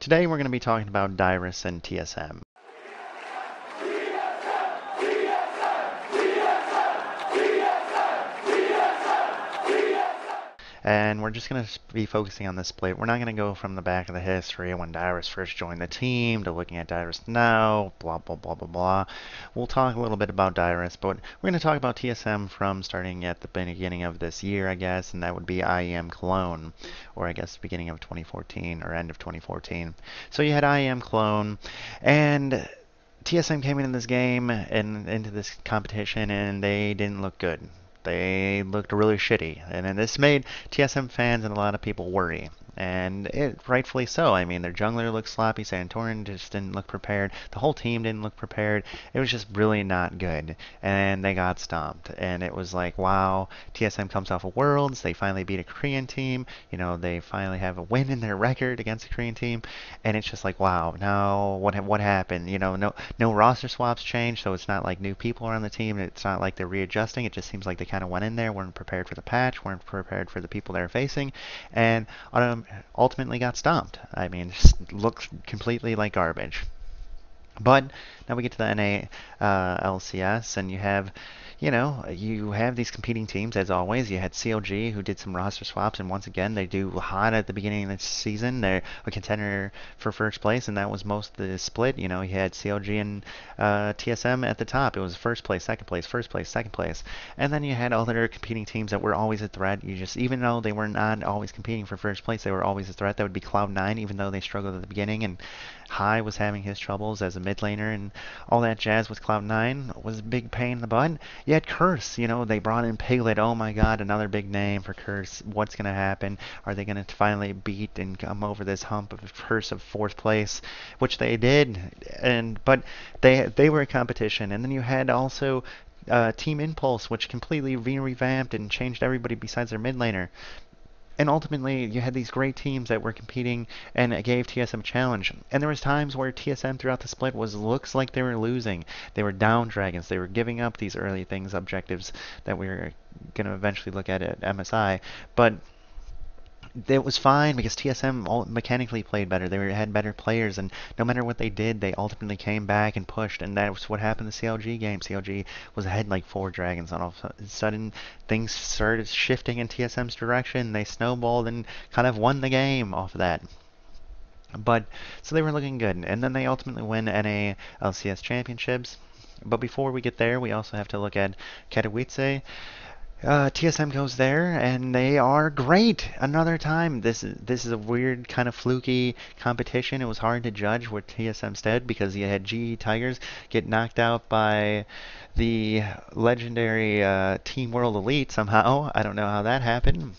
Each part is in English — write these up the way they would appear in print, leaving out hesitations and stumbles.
today we're going to be talking about Dyrus and TSM. And we're just going to be focusing on this split. We're not going to go from the back of the history when Dyrus first joined the team to looking at Dyrus now, blah, blah, blah, blah, blah. We'll talk a little bit about Dyrus, but we're going to talk about TSM from starting at the beginning of this year, I guess, and that would be IEM Cologne, or I guess beginning of 2014 or end of 2014. So you had IEM Cologne, and TSM came into this game and into this competition, and they didn't look good. They looked really shitty, and this made TSM fans and a lot of people worry, and it rightfully so. I mean, their jungler looked sloppy, Santorin just didn't look prepared, the whole team didn't look prepared. It was just really not good, and they got stomped, and it was like, wow, TSM comes off of Worlds, they finally beat a Korean team, you know, they finally have a win in their record against a Korean team, and it's just like, wow, now what happened? You know, no roster swaps changed, so it's not like new people are on the team, it's not like they're readjusting, it just seems like they kind of went in there, weren't prepared for the patch, weren't prepared for the people they're facing, and ultimately got stomped. I mean, just looked completely like garbage. But now we get to the NA LCS, and you have these competing teams as always. You had CLG who did some roster swaps, and once again they do hot at the beginning of the season. They're a contender for first place, and that was most of the split. You know, you had CLG and TSM at the top. It was first place, second place, first place, second place, and then you had other competing teams that were always a threat. You just, even though they were not always competing for first place, they were always a threat. That would be Cloud9, even though they struggled at the beginning, and High was having his troubles as a mid laner, and all that jazz with Cloud9 was a big pain in the butt. You had Curse, you know, they brought in Piglet. Oh my god, another big name for Curse. What's going to happen? Are they going to finally beat and come over this hump of Curse of fourth place? Which they did, but they were a competition. And then you had also Team Impulse, which completely revamped and changed everybody besides their mid laner. And ultimately, you had these great teams that were competing, and it gave TSM a challenge. And there was times where TSM throughout the split looks like they were losing. They were down dragons. They were giving up these early objectives that we were going to eventually look at MSI. But it was fine because TSM mechanically played better. They had better players, and no matter what they did, they ultimately came back and pushed, and that was what happened in the CLG game. CLG was ahead like 4 dragons, and all of a sudden things started shifting in TSM's direction. They snowballed and kind of won the game off of that. But so they were looking good, and then they ultimately win NA LCS championships. But before we get there, we also have to look at Katowice. TSM goes there, and they are great. Another time, this is a weird kind of fluky competition. It was hard to judge what TSM did because you had GE Tigers get knocked out by the legendary Team World Elite somehow. I don't know how that happened.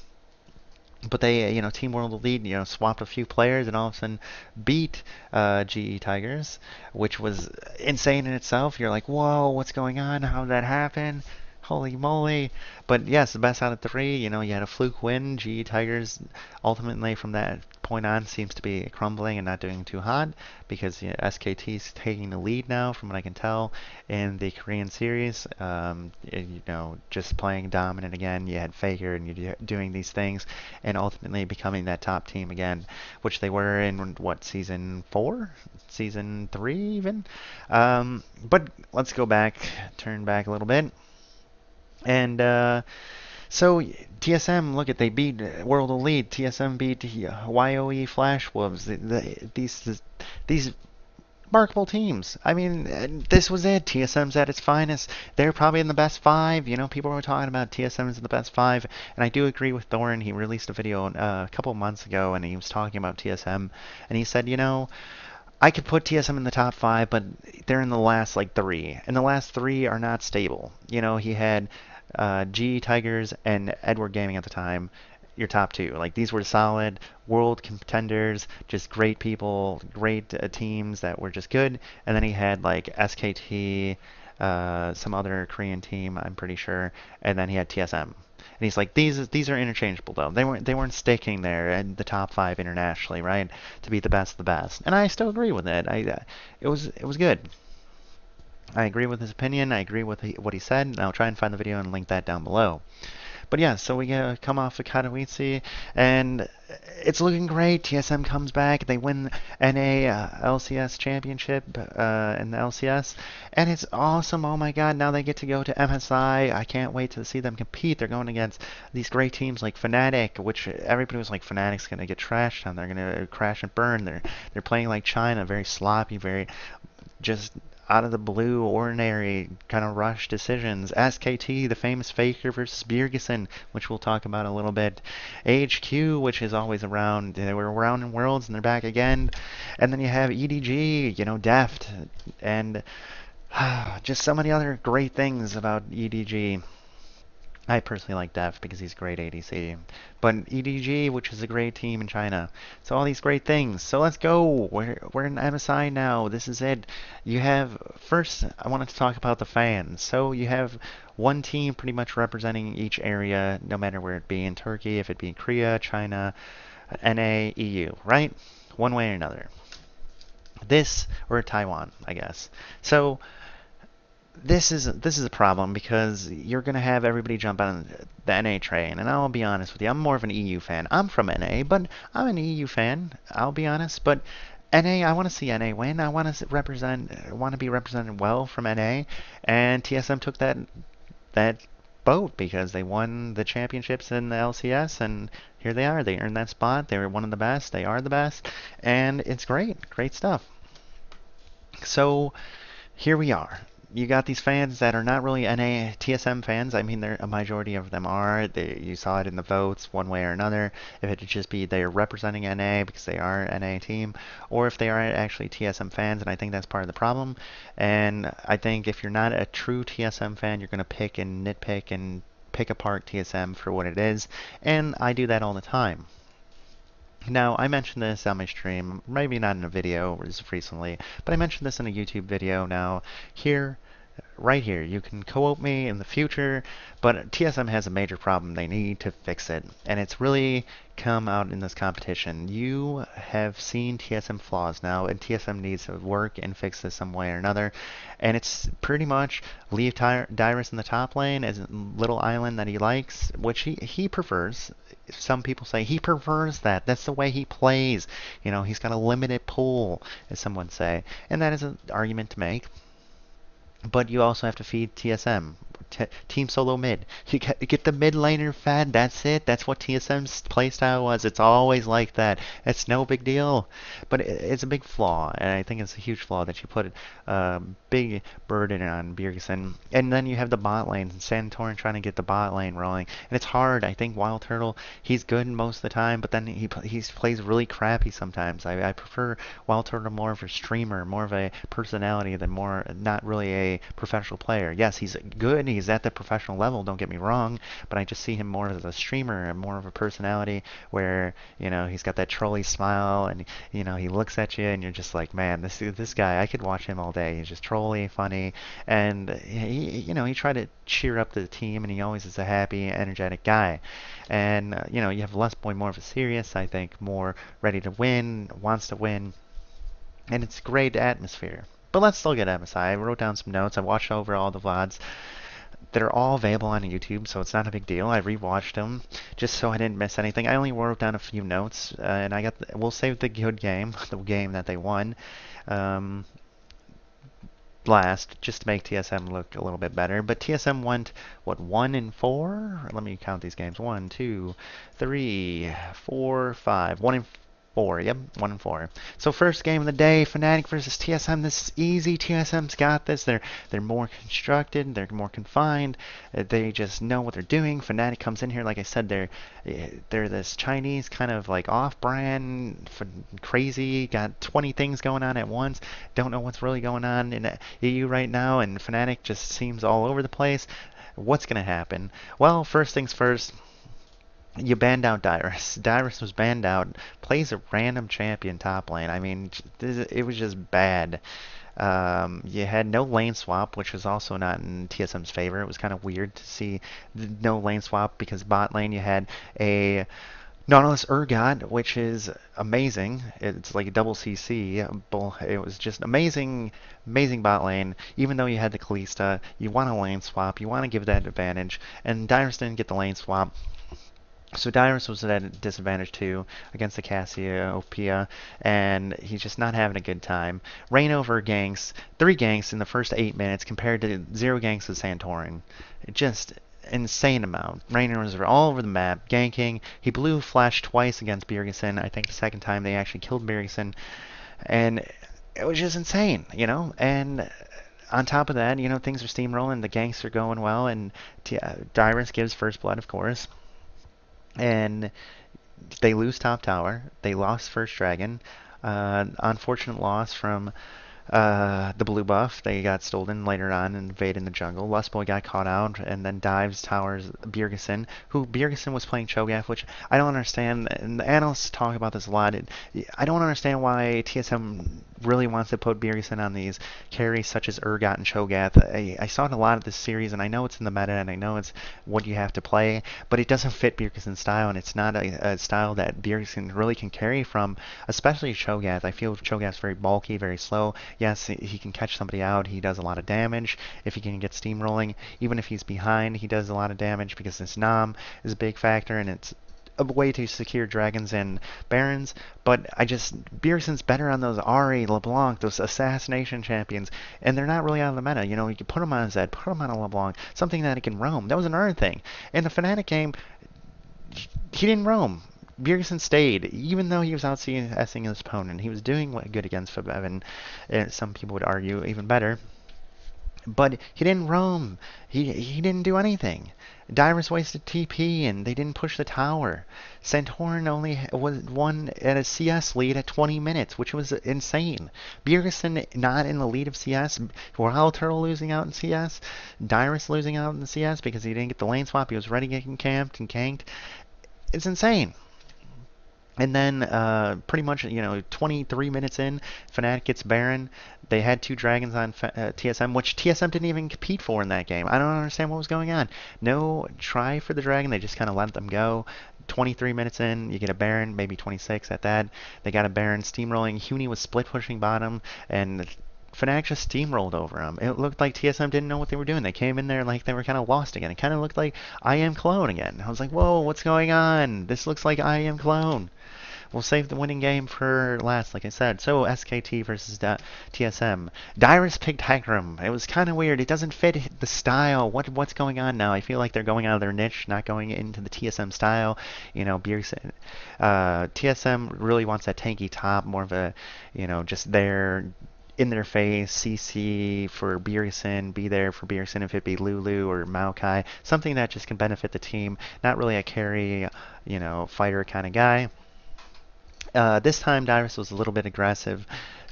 But they, Team World Elite, swapped a few players and all of a sudden beat GE Tigers, which was insane in itself. You're like, whoa, what's going on? How did that happen? Holy moly. But yes, the best out of 3, you had a fluke win. GE Tigers ultimately from that point on seems to be crumbling and not doing too hot because SKT's taking the lead now from what I can tell in the Korean series. Just playing dominant again. You had Faker and you're doing these things and ultimately becoming that top team again, which they were in, season 4? Season 3 even? But let's go back, turn back a little bit. And so TSM, look at, they beat World Elite. TSM beat YOE Flash Wolves. These remarkable teams. I mean, this was it. TSM's at its finest. They're probably in the best 5. People were talking about TSM's in the best 5, and I do agree with Thorin. He released a video a couple of months ago, and he was talking about TSM, and he said, I could put TSM in the top 5, but they're in the last 3, and the last 3 are not stable. He had GE Tigers and Edward Gaming at the time, your top 2. These were solid world contenders, just great people, great teams that were just good. And then he had SKT, some other Korean team, I'm pretty sure, and then he had TSM. And he's like, these are interchangeable though. They weren't sticking there in the top 5 internationally, right? To be the best of the best. And I still agree with it. It was good. I agree with his opinion. I agree with what he said, and I'll try and find the video and link that down below. But yeah, so we come off of Katowice, and it's looking great. TSM comes back. They win NA LCS championship in the LCS, and it's awesome. Oh my God! Now they get to go to MSI. I can't wait to see them compete. They're going against these great teams like Fnatic, which everybody was like, Fnatic's gonna get trashed on. They're gonna crash and burn. They're playing like China, very sloppy, very just out of the blue, ordinary kind of rush decisions. SKT, the famous Faker versus Bjergsen, which we'll talk about a little bit. HQ, which is always around. They were around in Worlds and they're back again. And then you have EDG, Deft, and just so many other great things about EDG. I personally like Def because he's great ADC. But EDG, which is a great team in China. So all these great things. So let's go. We're in MSI now. This is it. You have, first, I wanted to talk about the fans. So you have one team pretty much representing each area, no matter where it be in Turkey, if it be Korea, China, NA, EU, right? One way or another. This, or Taiwan, I guess. So this is a problem because you're gonna have everybody jump on the NA train, and I'll be honest with you, I'm more of an EU fan. I'm from NA, but I'm an EU fan. I'll be honest, but NA, I want to see NA win. I want to want to be represented well from NA, and TSM took that boat because they won the championships in the LCS, and here they are. They earned that spot. They were one of the best. They are the best, and it's great stuff. So here we are. You got these fans that are not really NA TSM fans. I mean, a majority of them are. You saw it in the votes, one way or another. If it would just be they're representing NA because they are an NA team, or if they are actually TSM fans, and I think that's part of the problem. And I think if you're not a true TSM fan, you're going to pick and nitpick and pick apart TSM for what it is, and I do that all the time. Now, I mentioned this on my stream, maybe not in a video as recently, but I mentioned this in a YouTube video now. Here, right here, you can quote me in the future, but TSM has a major problem. They need to fix it, and it's really come out in this competition. You have seen TSM flaws now, and TSM needs to work and fix this some way or another, and it's pretty much leave Dyrus in the top lane as a little island that he likes, which he prefers. Some people say he prefers that. That's the way he plays. He's got a limited pool, as someone say, and that is an argument to make. But you also have to feed TSM. Team solo mid. You get the mid laner fed. That's it. That's what TSM's playstyle was. It's always like that. It's no big deal. But it's a big flaw, and I think it's a huge flaw that you put a big burden on Bjergsen. And then you have the bot lane, and Santorin trying to get the bot lane rolling. And it's hard. I think Wild Turtle, he's good most of the time, but then he plays really crappy sometimes. I prefer Wild Turtle more of a streamer, more of a personality than not really a professional player. Yes, he's good. He's at the professional level, don't get me wrong, but I just see him more as a streamer and more of a personality where, he's got that trolly smile and, he looks at you and you're just like, man, this guy, I could watch him all day. He's just trolly, funny, and he tried to cheer up the team, and he always is a happy, energetic guy. And, you have Les Boy more of a serious, I think, more ready to win, wants to win, and it's great atmosphere. But let's still get MSI. I wrote down some notes. I watched over all the VODs. They're all available on YouTube, so it's not a big deal. I rewatched them just so I didn't miss anything. I only wrote down a few notes, and we'll save the good game, the game that they won, last, just to make TSM look a little bit better. But TSM went, what, 1-4? Let me count these games. 1, 2, 3, 4, 5. 1-4. Yep, 1-4. So first game of the day, Fnatic versus TSM. This is easy. TSM's got this. They're more constructed. They're more confined. They just know what they're doing. Fnatic comes in here, like I said, they're this Chinese kind of like off-brand, crazy, got 20 things going on at once. Don't know what's really going on in the EU right now, and Fnatic just seems all over the place. What's gonna happen? Well, first things first. You banned out Dyrus. Dyrus was banned out. Plays a random champion top lane. I mean, it was just bad. You had no lane swap, which was also not in TSM's favor. It was kind of weird to see no lane swap because bot lane you had a Nautilus Urgot, which is amazing. It's like a double CC. It was just amazing, amazing bot lane. Even though you had the Kalista, you want a lane swap. You want to give that advantage. And Dyrus didn't get the lane swap. So Dyrus was at a disadvantage too against the Cassiopeia, and he's just not having a good time. Reign over ganks, 3 ganks in the first 8 minutes compared to 0 ganks of Santorin. Just insane amount. Rainer was all over the map, ganking. He blew flash twice against Bjergsen. I think the second time they actually killed Bjergsen, and it was just insane, you know. And on top of that, you know, things are steamrolling. The ganks are going well, and Dyrus gives first blood, of course. And they lose top tower. They lost first dragon. Unfortunate loss from the blue buff. They got stolen later on and invaded the jungle. Lustboy got caught out and then dives towers Bjergsen, who Bjergsen was playing Cho'Gath, which I don't understand. And the analysts talk about this a lot. I don't understand why TSM really wants to put Bjergsen on these carries such as Urgot and Cho'Gath. I saw it a lot of this series, and I know it's in the meta, and I know it's what you have to play, but it doesn't fit Bjergsen's style, and it's not a style that Bjergsen really can carry from, especially Cho'Gath. I feel Cho'Gath's very bulky, very slow. Yes, he can catch somebody out. He does a lot of damage if he can get steamrolling. Even if he's behind, he does a lot of damage because his Nom is a big factor, and it's a way to secure dragons and barons. But Bjergsen's better on those Ahri, LeBlanc, those assassination champions, and they're not really out of the meta. You know, you can put him on Zed, put him on a LeBlanc, something that he can roam. That was another thing. In the Fnatic game, he didn't roam. Bjergsen stayed, even though he was out CSing his opponent. He was doing good against Fabev, and some people would argue even better. But he didn't roam. He didn't do anything. Dyrus wasted TP, and they didn't push the tower. Santorin only won at a CS lead at 20 minutes, which was insane. Bjergsen not in the lead of CS. Wild Turtle losing out in CS. Dyrus losing out in the CS because he didn't get the lane swap. He was ready getting camped and ganked. It's insane. And then, pretty much, 23 minutes in, Fnatic gets Baron. They had 2 dragons on TSM, which TSM didn't even compete for in that game. I don't understand what was going on. No try for the dragon. They just kind of let them go. 23 minutes in, you get a Baron, maybe 26 at that. They got a Baron steamrolling. Huni was split pushing bottom, and Fnatic just steamrolled over them. It looked like TSM didn't know what they were doing. They came in there like they were kind of lost again. It kind of looked like I Am Clone again. I was like, whoa, what's going on? This looks like I Am Clone. We'll save the winning game for last, like I said. So, SKT versus TSM. Dyrus picked Hecarim. It was kind of weird. It doesn't fit the style. What's going on now? I feel like they're going out of their niche, not going into the TSM style. You know, TSM really wants that tanky top, more of a, just there in their face, CC for Bjergsen, be there for Bjergsen if it be Lulu or Maokai, something that just can benefit the team, not really a carry, fighter kind of guy. This time Dyrus was a little bit aggressive.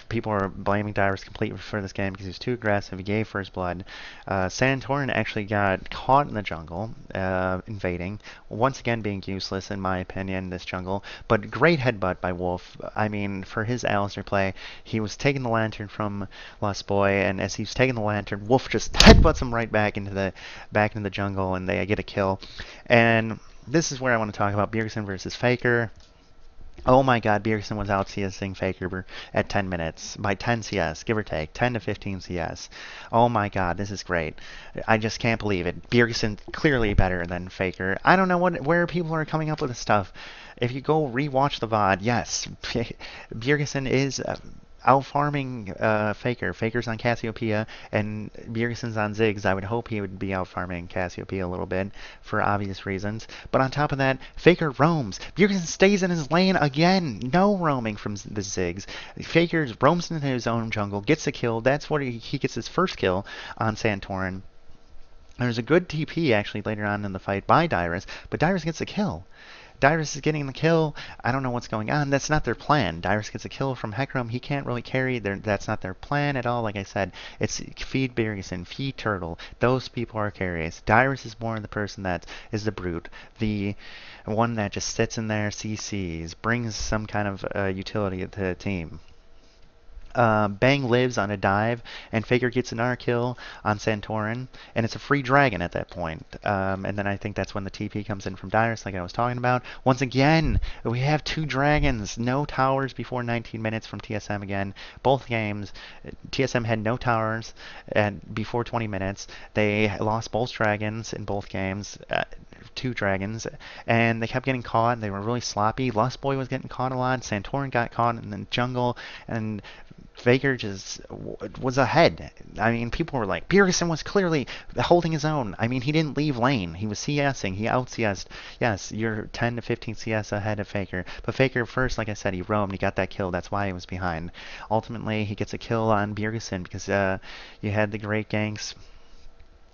People are blaming Dyrus completely for this game because he was too aggressive. He gave first blood. Santorin actually got caught in the jungle, invading. Once again being useless in my opinion, this jungle. But great headbutt by Wolf. I mean, for his Alistar play, he was taking the lantern from Lustboy, and as he was taking the lantern, Wolf just headbutts him right back into the jungle, and they get a kill. And this is where I want to talk about Bjergsen versus Faker. Oh my god, Bjergsen was out CSing Faker at 10 minutes, by 10 CS, give or take, 10 to 15 CS. Oh my god, this is great. I just can't believe it. Bjergsen clearly better than Faker. I don't know where people are coming up with this stuff. If you go rewatch the VOD, yes, Bjergsen is out farming Faker. Faker's on Cassiopeia, and Bjergsen's on Ziggs. I would hope he would be out farming Cassiopeia a little bit for obvious reasons. But on top of that, Faker roams. Bjergsen stays in his lane again. No roaming from the Ziggs. Faker roams into his own jungle, gets a kill. That's where he gets his first kill on Santorin. There's a good TP actually later on in the fight by Dyrus, but Dyrus gets a kill. Dyrus is getting the kill. I don't know what's going on. That's not their plan. Dyrus gets a kill from Hecarim. He can't really carry. That's not their plan at all. Like I said, it's feed Bjergsen, feed Turtle. Those people are carriers. Dyrus is more the person that is the brute. The one that just sits in there, CCs, brings some kind of utility to the team. Bang lives on a dive, and Faker gets another kill on Santorin, and it's a free dragon at that point. And then I think that's when the TP comes in from Dyrus, like I was talking about. Once again, we have two dragons, no towers before 19 minutes from TSM again. Both games, TSM had no towers before 20 minutes. They lost both dragons in both games. Two dragons, and they kept getting caught, and they were really sloppy. Lustboy was getting caught a lot, Santorin got caught in the jungle, and Faker just was ahead. I mean, people were like, Bjergsen was clearly holding his own. I mean, he didn't leave lane. He was CSing. He out-CS'd. Yes, you're 10 to 15 CS ahead of Faker. But Faker first, like I said, he roamed. He got that kill. That's why he was behind. Ultimately, he gets a kill on Bjergsen because you had the great ganks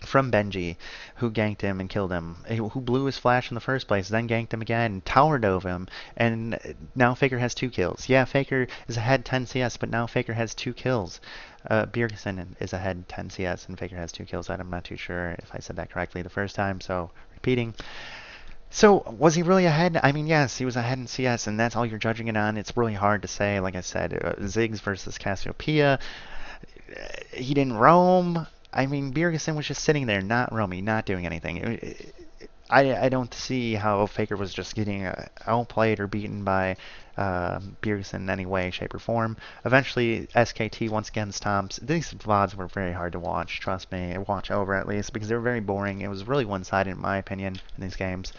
from Benji, who ganked him and killed him, who blew his flash in the first place, then ganked him again, tower dove him, and now Faker has 2 kills. Yeah, Faker is ahead 10 CS, but now Faker has 2 kills. Bjergsen is ahead 10 CS, and Faker has 2 kills. I'm not too sure if I said that correctly the first time, so repeating. So, was he really ahead? I mean, yes, he was ahead in CS, and that's all you're judging it on. It's really hard to say. Like I said, Ziggs versus Cassiopeia. He didn't roam. I mean, Bjergsen was just sitting there, not roaming, not doing anything. I don't see how Faker was just getting outplayed or beaten by Bjergsen in any way, shape, or form. Eventually, SKT once again stomps. These VODs were very hard to watch, trust me, watch over at least, because they were very boring. It was really one-sided in my opinion in these games.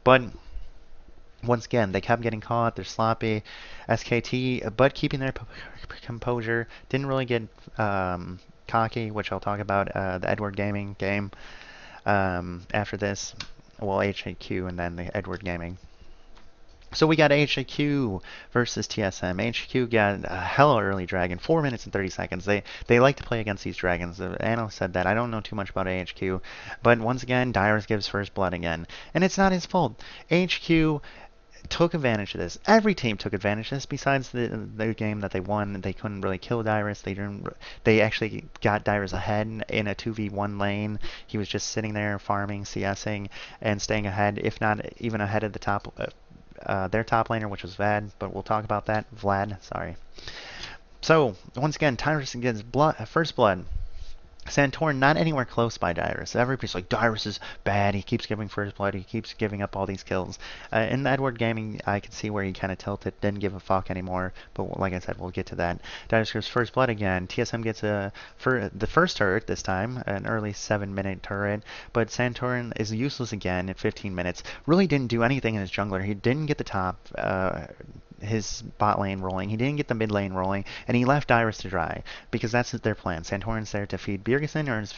But once again, they kept getting caught. They're sloppy. SKT, but keeping their composure, didn't really get cocky, which I'll talk about the Edward Gaming game after this. Well, HAQ and then the Edward Gaming. So we got HAQ versus TSM. HAQ got a hella early dragon, 4 minutes and 30 seconds. They like to play against these dragons. The analyst said that. I don't know too much about HQ, but once again, Dyrus gives first blood again, and it's not his fault. HQ took advantage of this. Every team took advantage of this. Besides the game that they won, they couldn't really kill Dyrus. They actually got Dyrus ahead in a 2v1 lane. He was just sitting there farming, CSing, and staying ahead, if not even ahead of the top. Their top laner, which was but we'll talk about that. Vlad, sorry. So once again, Dyrus gets first blood. Santorin not anywhere close by Dyrus. Everybody's like, Dyrus is bad. He keeps giving first blood. He keeps giving up all these kills. In the Edward Gaming, I could see where he kind of tilted. Didn't give a fuck anymore. But like I said, we'll get to that. Dyrus gives first blood again. TSM gets the first turret this time, an early 7-minute turret. But Santorin is useless again at 15 minutes. Really didn't do anything in his jungler. He didn't get the top. His bot lane rolling. He didn't get the mid lane rolling, and he left Dyrus to dry because that's their plan. Santorin's there to feed Bjergsen, or is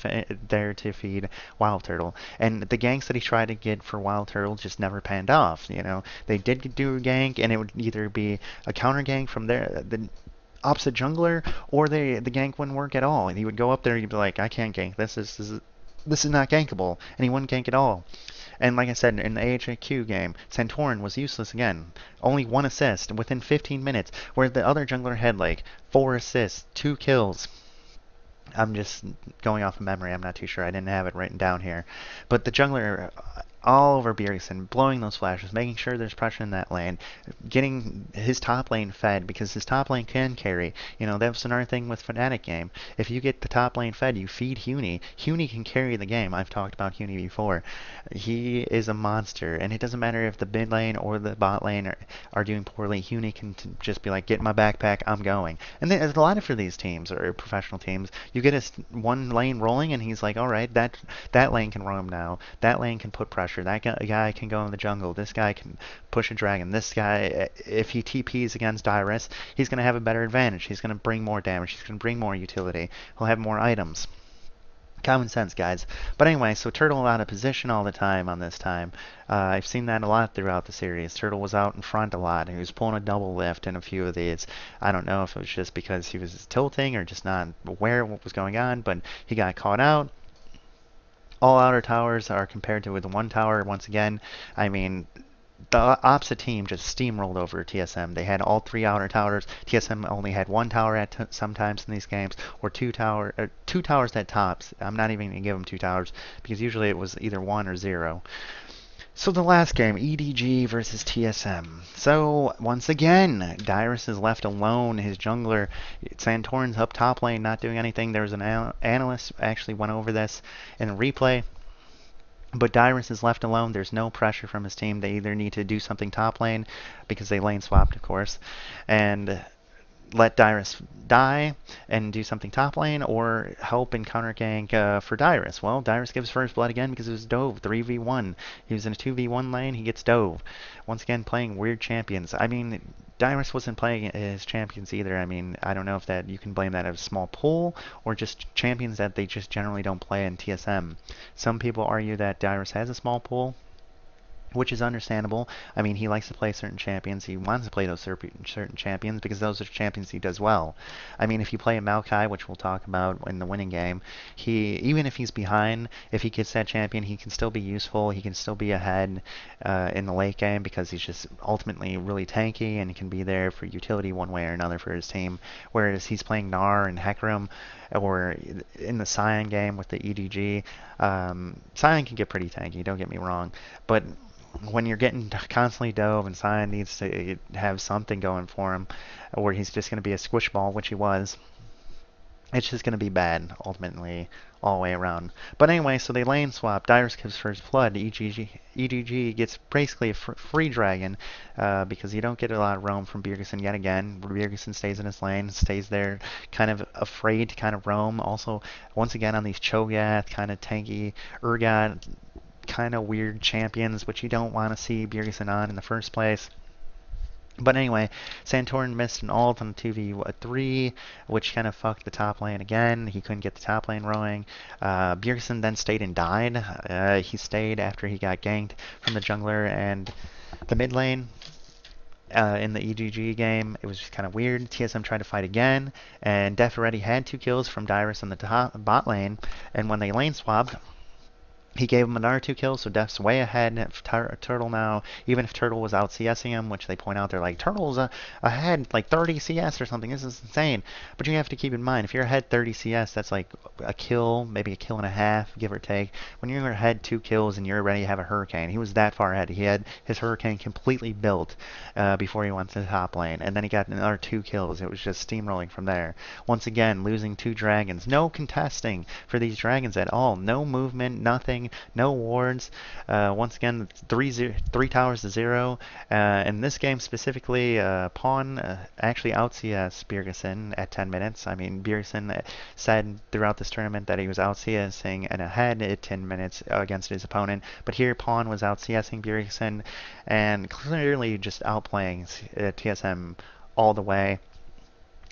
there to feed Wild Turtle. And the ganks that he tried to get for Wild Turtle just never panned off. You know, they did do a gank, and it would either be a counter gank from the opposite jungler, or the gank wouldn't work at all. And he would go up there, and he'd be like, I can't gank. This is not gankable, and he wouldn't gank at all. And like I said, in the AHAQ game, Santorin was useless again. Only 1 assist within 15 minutes, where the other jungler had like 4 assists, 2 kills. I'm just going off of memory. I'm not too sure. I didn't have it written down here. But the jungler all over Bjergsen, blowing those flashes, making sure there's pressure in that lane, getting his top lane fed, because his top lane can carry. You know, that's another thing with Fnatic game. If you get the top lane fed, you feed Huni. Huni can carry the game. I've talked about Huni before. He is a monster, and it doesn't matter if the mid lane or the bot lane are doing poorly. Huni can just be like, get my backpack, I'm going. And there's a lot of for these teams, or professional teams, you get one lane rolling, and he's like, all right, that lane can roam now. That lane can put pressure. That guy can go in the jungle. This guy can push a dragon. This guy, if he TPs against Dyrus, he's going to have a better advantage. He's going to bring more damage. He's going to bring more utility. He'll have more items. Common sense, guys. But anyway, so Turtle out of position all the time on this time. I've seen that a lot throughout the series. Turtle was out in front a lot. He was pulling a double lift in a few of these. I don't know if it was just because he was tilting or just not aware of what was going on, but he got caught out. All outer towers are compared to with the one tower once again. I mean, the opposite team just steamrolled over TSM. They had all 3 outer towers. TSM only had 1 tower at sometimes in these games, or 2 towers at tops. I'm not even going to give them 2 towers, because usually it was either 1 or 0. So the last game, EDG versus TSM. So once again, Dyrus is left alone. His jungler, Santorin's up top lane, not doing anything. There was an analyst actually went over this in a replay. But Dyrus is left alone. There's no pressure from his team. They either need to do something top lane because they lane swapped, of course, and let Dyrus die and do something top lane, or help and counter gank for Dyrus. Well, Dyrus gives first blood again because it was Dove 3v1. He was in a 2v1 lane, he gets Dove. Once again, playing weird champions. I mean, Dyrus wasn't playing his champions either. I mean, I don't know if that you can blame that as a small pool or just champions that they just generally don't play in TSM. Some people argue that Dyrus has a small pool, which is understandable. I mean, he likes to play certain champions. He wants to play those certain champions because those are champions he does well. I mean, if you play a Maokai, which we'll talk about in the winning game, even if he's behind, if he gets that champion, he can still be useful. He can still be ahead in the late game because he's just ultimately really tanky and he can be there for utility one way or another for his team. Whereas he's playing Gnar and Hecarim, or in the Sion game with the EDG, Sion can get pretty tanky, don't get me wrong, but when you're getting constantly Dove and Sion needs to have something going for him, or he's just going to be a squish ball, which he was, it's just going to be bad, ultimately, all the way around. But anyway, so they lane swap. Dyrus gives first blood. EDG gets basically a free dragon because you don't get a lot of roam from Bjergsen yet again. Bjergsen stays in his lane, stays there, kind of afraid to kind of roam. Also, once again, on these Cho'Gath, kind of tanky, Urgot, kind of weird champions, which you don't want to see Bjergsen on in the first place. But anyway, Santorin missed an ult on 2v3, which kind of fucked the top lane again. He couldn't get the top lane rowing. Bjergsen then stayed and died. He stayed after he got ganked from the jungler and the mid lane. In the EGG game, it was just kind of weird. TSM tried to fight again, and Def already had 2 kills from Dyrus on the bot lane, and when they lane swapped, he gave him another 2 kills, so Def's way ahead of Turtle now. Even if Turtle was out CSing him, which they point out, they're like, Turtle's ahead like 30 CS or something. This is insane. But you have to keep in mind, if you're ahead 30 CS, that's like a kill, maybe a kill and a half, give or take. When you're ahead 2 kills and you're already have a Hurricane, he was that far ahead. He had his Hurricane completely built before he went to the top lane, and then he got another 2 kills. It was just steamrolling from there. Once again, losing 2 dragons. No contesting for these dragons at all. No movement, nothing. No wards. Once again, 3 towers to 0. In this game specifically, Pawn actually out CS Bjergsen at 10 minutes. I mean, Bjergsen said throughout this tournament that he was out CSing and ahead at 10 minutes against his opponent. But here, Pawn was out CSing Bjergsen and clearly just outplaying TSM all the way.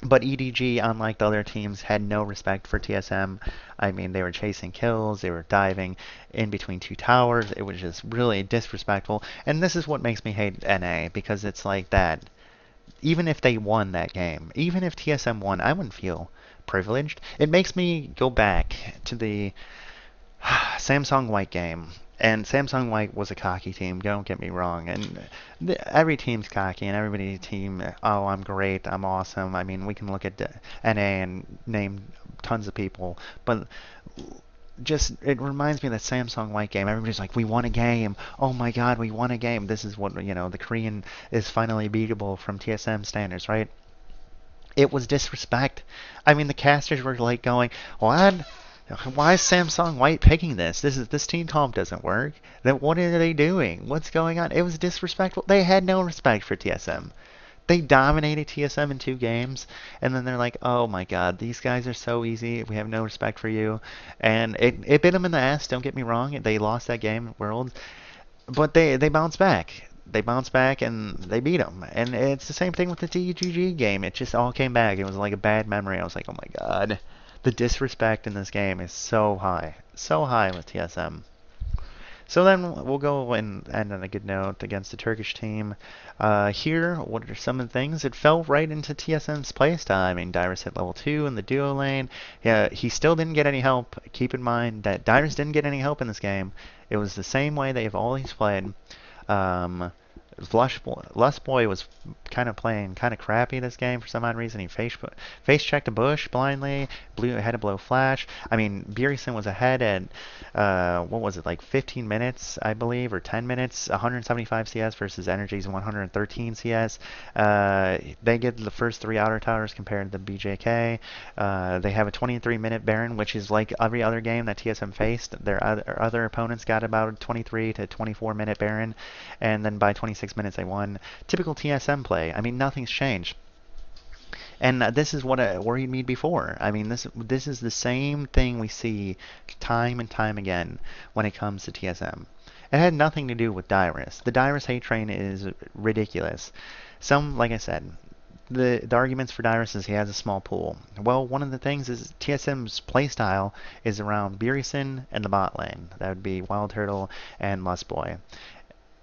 But EDG, unlike the other teams, had no respect for TSM. I mean, they were chasing kills, they were diving in between 2 towers. It was just really disrespectful. And this is what makes me hate NA, because it's like that. Even if they won that game, even if TSM won, I wouldn't feel privileged. It makes me go back to the Samsung White game. And Samsung White was a cocky team, don't get me wrong. And every team's cocky, and everybody's team, oh, I'm great, I'm awesome. I mean, we can look at NA and name tons of people. But just, it reminds me of that Samsung White game. Everybody's like, we won a game. Oh my god, we won a game. This is what, you know, the Korean is finally beatable from TSM standards, right? It was disrespect. I mean, the casters were like going, what? Why is Samsung White picking this? This team comp doesn't work. Then what are they doing? What's going on? It was disrespectful. They had no respect for TSM. They dominated TSM in 2 games, and then they're like, oh my god, these guys are so easy. We have no respect for you. And it bit them in the ass, don't get me wrong. They lost that game at Worlds, but they bounced back. They bounced back and they beat them. And it's the same thing with the TGG game. It just all came back. It was like a bad memory. I was like, oh my god. The disrespect in this game is so high with TSM. So then we'll go and end on a good note against the Turkish team. Here, what are some of the things? It fell right into TSM's playstyle. I mean, Dyrus hit level 2 in the duo lane. Yeah, he still didn't get any help. Keep in mind that Dyrus didn't get any help in this game. It was the same way they've always played. Lustboy was kind of playing kind of crappy this game for some odd reason. He face checked a bush blindly, had to blow flash. I mean, Bjergsen was ahead at what was it, like 15 minutes, I believe, or 10 minutes, 175 CS versus Energy's 113 CS. They get the first three outer towers compared to the BJK. They have a 23-minute Baron, which is like every other game that TSM faced. Their other opponents got about a 23 to 24-minute Baron, and then by 26 minutes they won. Typical TSM play. I mean, nothing's changed. And this is what worried me before. I mean, this is the same thing we see time and time again when it comes to TSM. It had nothing to do with Dyrus. The Dyrus hate train is ridiculous. Like I said, the arguments for Dyrus is he has a small pool. Well, one of the things is TSM's playstyle is around Bjergsen and the bot lane. That would be Wild Turtle and Lustboy.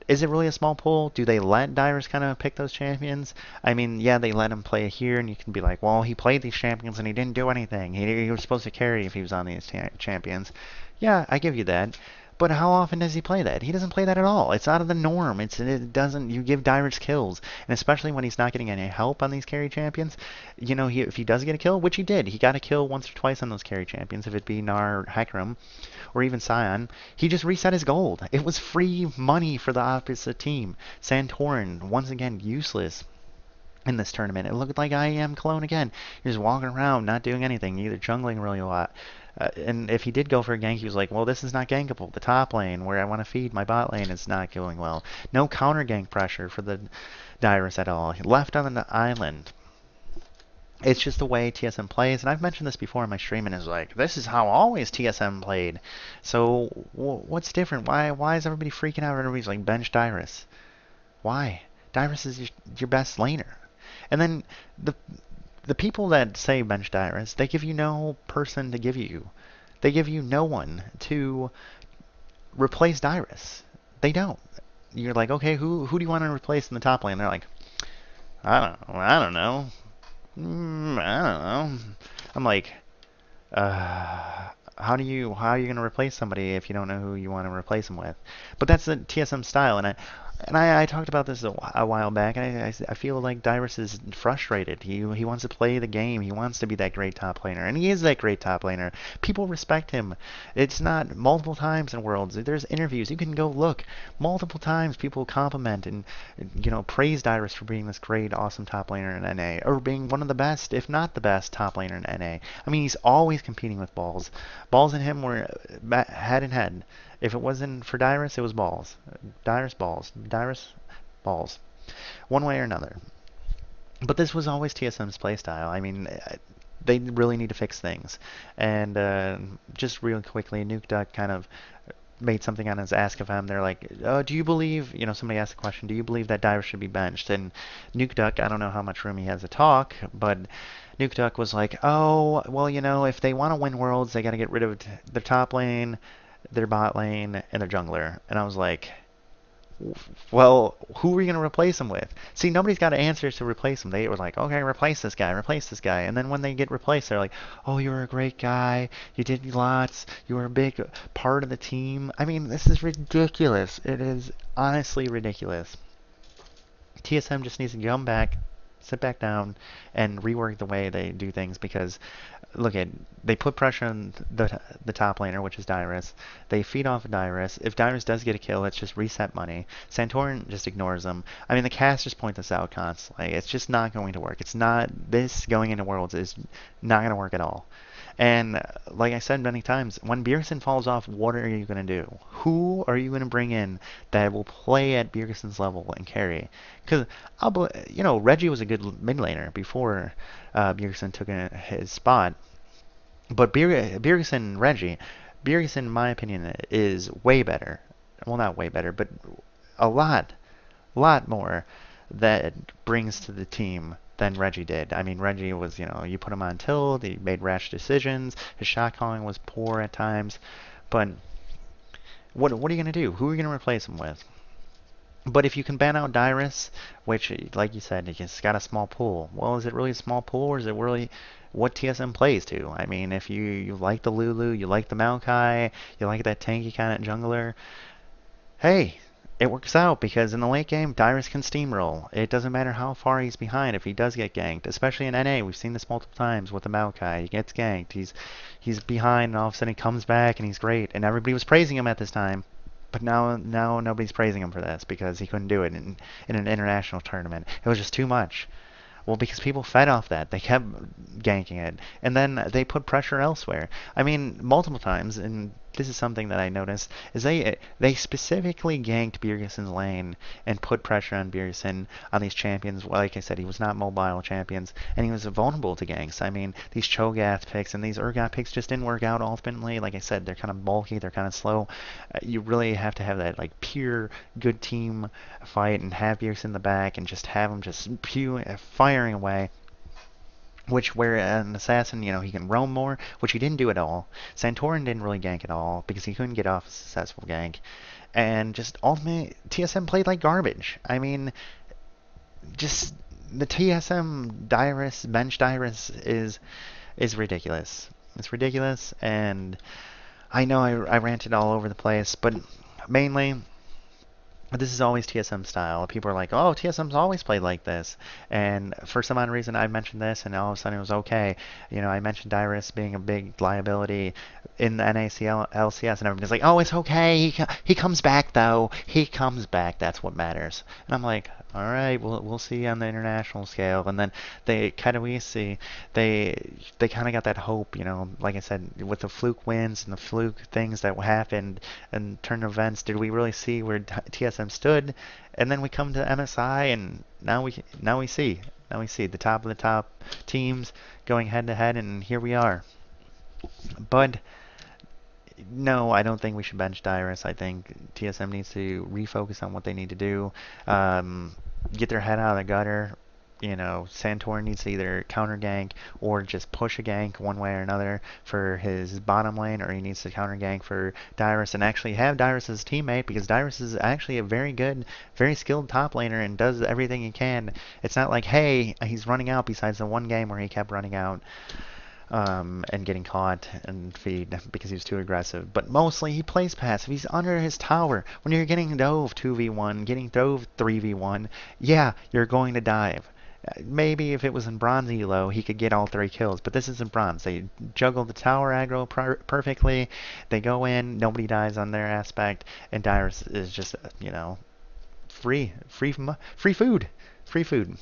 Is it really a small pool? Do they let Dyrus kind of pick those champions? I mean, yeah, they let him play here, and you can be like, well, he played these champions and he didn't do anything. He was supposed to carry if he was on these champions. Yeah, I give you that. But how often does he play that? He doesn't play that at all. It's out of the norm. It doesn't. You give Dyrus kills, and especially when he's not getting any help on these carry champions. You know, if he does get a kill, which he did, he got a kill once or twice on those carry champions. If it be Gnar, or Hecarim, or even Sion, he just reset his gold. It was free money for the opposite team. Santorin, once again, useless in this tournament. It looked like IEM clone again. He was walking around, not doing anything, either jungling really a lot. And if he did go for a gank, he was like, well, this is not gankable. The top lane, where I want to feed my bot lane, is not going well. No counter gank pressure for the Dyrus at all. He left on the island. It's just the way TSM plays, and I've mentioned this before in my stream, and it's like, this is how always TSM played. So what's different? Why is everybody freaking out? Everybody's like, bench Dyrus. Why? Dyrus is your best laner. And then the people that say bench Dyrus, they give you no person to give you. They give you no one to replace Dyrus. They don't. You're like, okay, who do you want to replace in the top lane? They're like, I don't know. I don't know. I'm like, how are you going to replace somebody if you don't know who you want to replace them with? But that's the TSM style, and I talked about this a while back. I feel like Dyrus is frustrated. He wants to play the game. He wants to be that great top laner, and he is that great top laner. People respect him. It's not multiple times in Worlds. There's interviews. You can go look. Multiple times people compliment and praise Dyrus for being this great, awesome top laner in NA, or being one of the best, if not the best, top laner in NA. I mean, he's always competing with Balls. Balls and him were head and head. If it wasn't for Dyrus, it was Balls. Dyrus, Balls. One way or another. But this was always TSM's playstyle. I mean, they really need to fix things. And just real quickly, Nuke Duck kind of made something on his Ask of him. They're like, do you believe, somebody asked the question, do you believe that Dyrus should be benched? And Nuke Duck, I don't know how much room he has to talk, but Nuke Duck was like, oh, well, if they want to win Worlds, they got to get rid of the top lane, their bot lane, and their jungler. And I was like, well, who are you going to replace him with? See, nobody's got answers to replace him. They were like, okay, replace this guy. And then when they get replaced, they're like, oh, you were a great guy. You did lots. You were a big part of the team. I mean, this is ridiculous. It is honestly ridiculous. TSM just needs to come back, sit back down, and rework the way they do things, because they put pressure on the top laner, which is Dyrus. They feed off of Dyrus. If Dyrus does get a kill, it's just reset money. Santorin just ignores them. I mean, the cast just point this out constantly. It's just not going to work. This going into Worlds is not going to work at all. And like I said many times, when Bjergsen falls off, what are you going to do? Who are you going to bring in that will play at Bjergsen's level and carry? Because, Reggie was a good mid laner before Bjergsen took his spot. But Bjergsen and Reggie, Bjergsen, in my opinion, is way better. Well, not way better, but a lot more that brings to the team than Reggie did. I mean, Reggie was, you put him on tilt, he made rash decisions, his shot calling was poor at times, but what are you going to do? Who are you going to replace him with? But if you can ban out Dyrus, which, like you said, he's got a small pool, well, is it really a small pool, or is it really what TSM plays to? I mean, if you like the Lulu, you like the Maokai, you like that tanky kind of jungler, hey, it works out because in the late game, Dyrus can steamroll. It doesn't matter how far he's behind if he does get ganked, especially in NA. We've seen this multiple times with the Maokai. He gets ganked. He's behind, and all of a sudden he comes back and he's great. And everybody was praising him at this time, but now nobody's praising him for this because he couldn't do it in an international tournament. It was just too much. Well, because people fed off that. They kept ganking it. And then they put pressure elsewhere. I mean, multiple times, and this is something that I noticed, is they specifically ganked Bjergsen's lane and put pressure on Bjergsen on these champions. Well, like I said, he was not mobile champions, and he was vulnerable to ganks. I mean, these Cho'Gath picks and these Urgot picks just didn't work out ultimately. Like I said, they're kind of bulky, they're kind of slow. You really have to have that like pure good team fight and have Bjergsen in the back and just have him just firing away. Which, where an assassin, he can roam more, which he didn't do at all. Santorin didn't really gank at all because he couldn't get off a successful gank. And just ultimately, TSM played like garbage. I mean, just the TSM Dyrus, bench Dyrus is ridiculous. It's ridiculous, and I know I ranted all over the place, but mainly this is always TSM style. People are like, oh, TSM's always played like this. And for some odd reason, I mentioned this, and all of a sudden it was okay. I mentioned Dyrus being a big liability in the NACL, LCS, and everybody's like, oh, it's okay. He comes back, though. He comes back. That's what matters. And I'm like, all right, we'll see on the international scale. And then they kind of we see they kind of got that hope, like I said, with the fluke wins and the fluke things that happened and turn events. Did we really see where TSM stood? And then we come to MSI, and now we see the top of the top teams going head to head, and here we are. But no, I don't think we should bench Dyrus. I think TSM needs to refocus on what they need to do. Get their head out of the gutter. Santorin needs to either counter gank or just push a gank one way or another for his bottom lane, or he needs to counter gank for Dyrus and actually have Dyrus as teammate, because Dyrus is actually a very good, very skilled top laner and does everything he can. It's not like, hey, he's running out besides the one game where he kept running out. And getting caught and feed because he was too aggressive. But mostly he plays passive. He's under his tower. When you're getting dove 2v1, getting dove 3v1, yeah, you're going to dive. Maybe if it was in bronze elo, he could get all 3 kills, but this isn't bronze. They juggle the tower aggro perfectly. They go in, nobody dies on their aspect, and Dyrus is just, free food. Free food.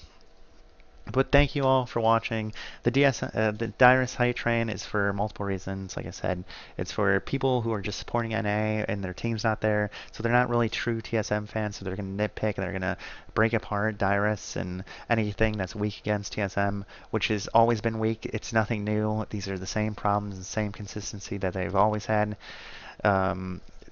But thank you all for watching. The Dyrus Hype Train is for multiple reasons. Like I said, it's for people who are just supporting NA and their team's not there, so they're not really true TSM fans. So they're gonna nitpick and they're gonna break apart Dyrus and anything that's weak against TSM, which has always been weak. It's nothing new. These are the same problems, the same consistency that they've always had.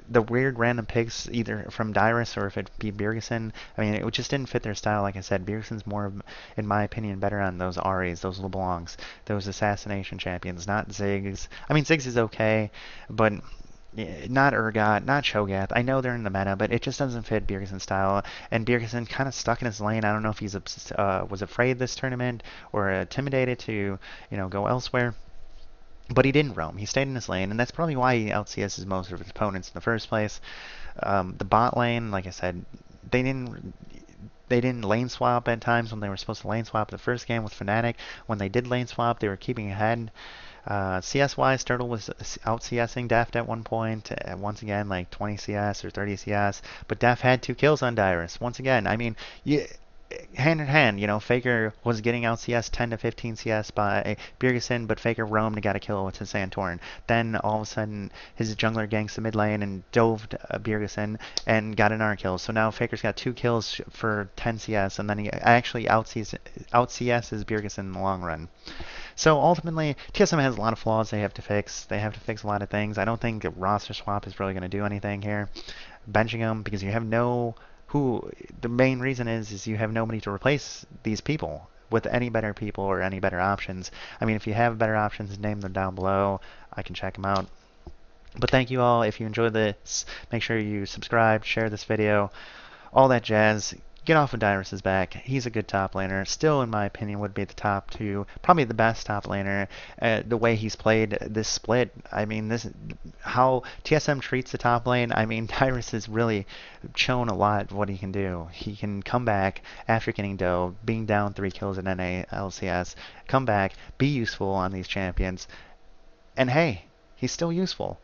The weird random picks, either from Dyrus or if it be Bjergsen, I mean, it just didn't fit their style. Like I said, Bjergsen's more, in my opinion, better on those Aries, those LeBlancs, those assassination champions, not Ziggs. I mean, Ziggs is okay, but not Urgot, not Cho'Gath. I know they're in the meta, but it just doesn't fit Bjergsen's style. And Bjergsen kind of stuck in his lane. I don't know if he's was afraid this tournament or intimidated to, go elsewhere. But he didn't roam. He stayed in his lane, and that's probably why he out-CS's most of his opponents in the first place. The bot lane, like I said, they didn't lane swap at times when they were supposed to lane swap the first game with Fnatic. When they did lane swap, they were keeping ahead. CS-wise, Turtle was out-CSing Deft at one point, once again, like 20 CS or 30 CS, but Deft had 2 kills on Dyrus. Once again, I mean, hand in hand, Faker was getting out CS 10 to 15 CS by Bjergsen, but Faker roamed and got a kill with his Santorin. Then all of a sudden, his jungler ganks the mid lane and dove Bjergsen and got another kill. So now Faker's got 2 kills for 10 CS, and then he actually out-CS's Bjergsen in the long run. So ultimately, TSM has a lot of flaws they have to fix. They have to fix a lot of things. I don't think a roster swap is really going to do anything here. Benching him because you have the main reason is you have nobody to replace these people with any better people or any better options. I mean, if you have better options, name them down below. I can check them out. But thank you all. If you enjoyed this, make sure you subscribe, share this video, all that jazz. get off of Dyrus's back. He's a good top laner. Still, in my opinion, would be the top two, probably the best top laner. The way he's played this split, I mean, this how TSM treats the top lane. I mean, Dyrus has really shown a lot of what he can do. He can come back after getting dough, being down 3 kills in NA LCS, come back, be useful on these champions, and hey, he's still useful.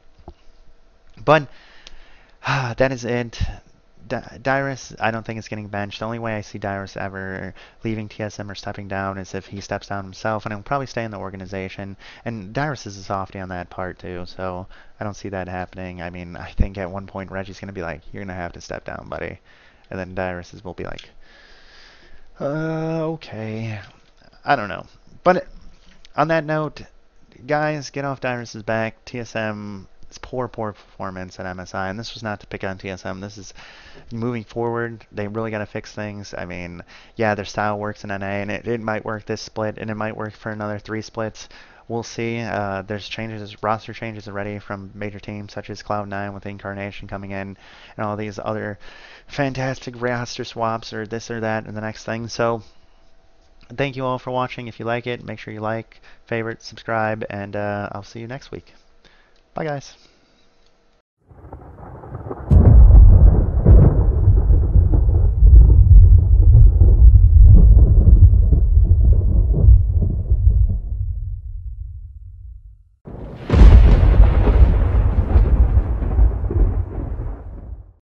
But that is it. Dyrus, I don't think is getting benched. The only way I see Dyrus ever leaving TSM or stepping down is if he steps down himself, and he'll probably stay in the organization. And Dyrus is a softie on that part too, so I don't see that happening. I mean, I think at one point Reggie's gonna be like, "You're gonna have to step down, buddy," and then Dyrus will be like, okay." I don't know. But on that note, guys, get off Dyrus's back. TSM. It's poor performance at MSI, and this was not to pick on TSM. This is moving forward. They really got to fix things. I mean, yeah, their style works in NA, and it might work this split, and it might work for another 3 splits. We'll see. There's changes, roster changes already from major teams such as Cloud9 with Incarnation coming in, and all these other fantastic roster swaps or this or that and the next thing. So thank you all for watching. If you like it, make sure you like, favorite, subscribe, and I'll see you next week. Bye, guys.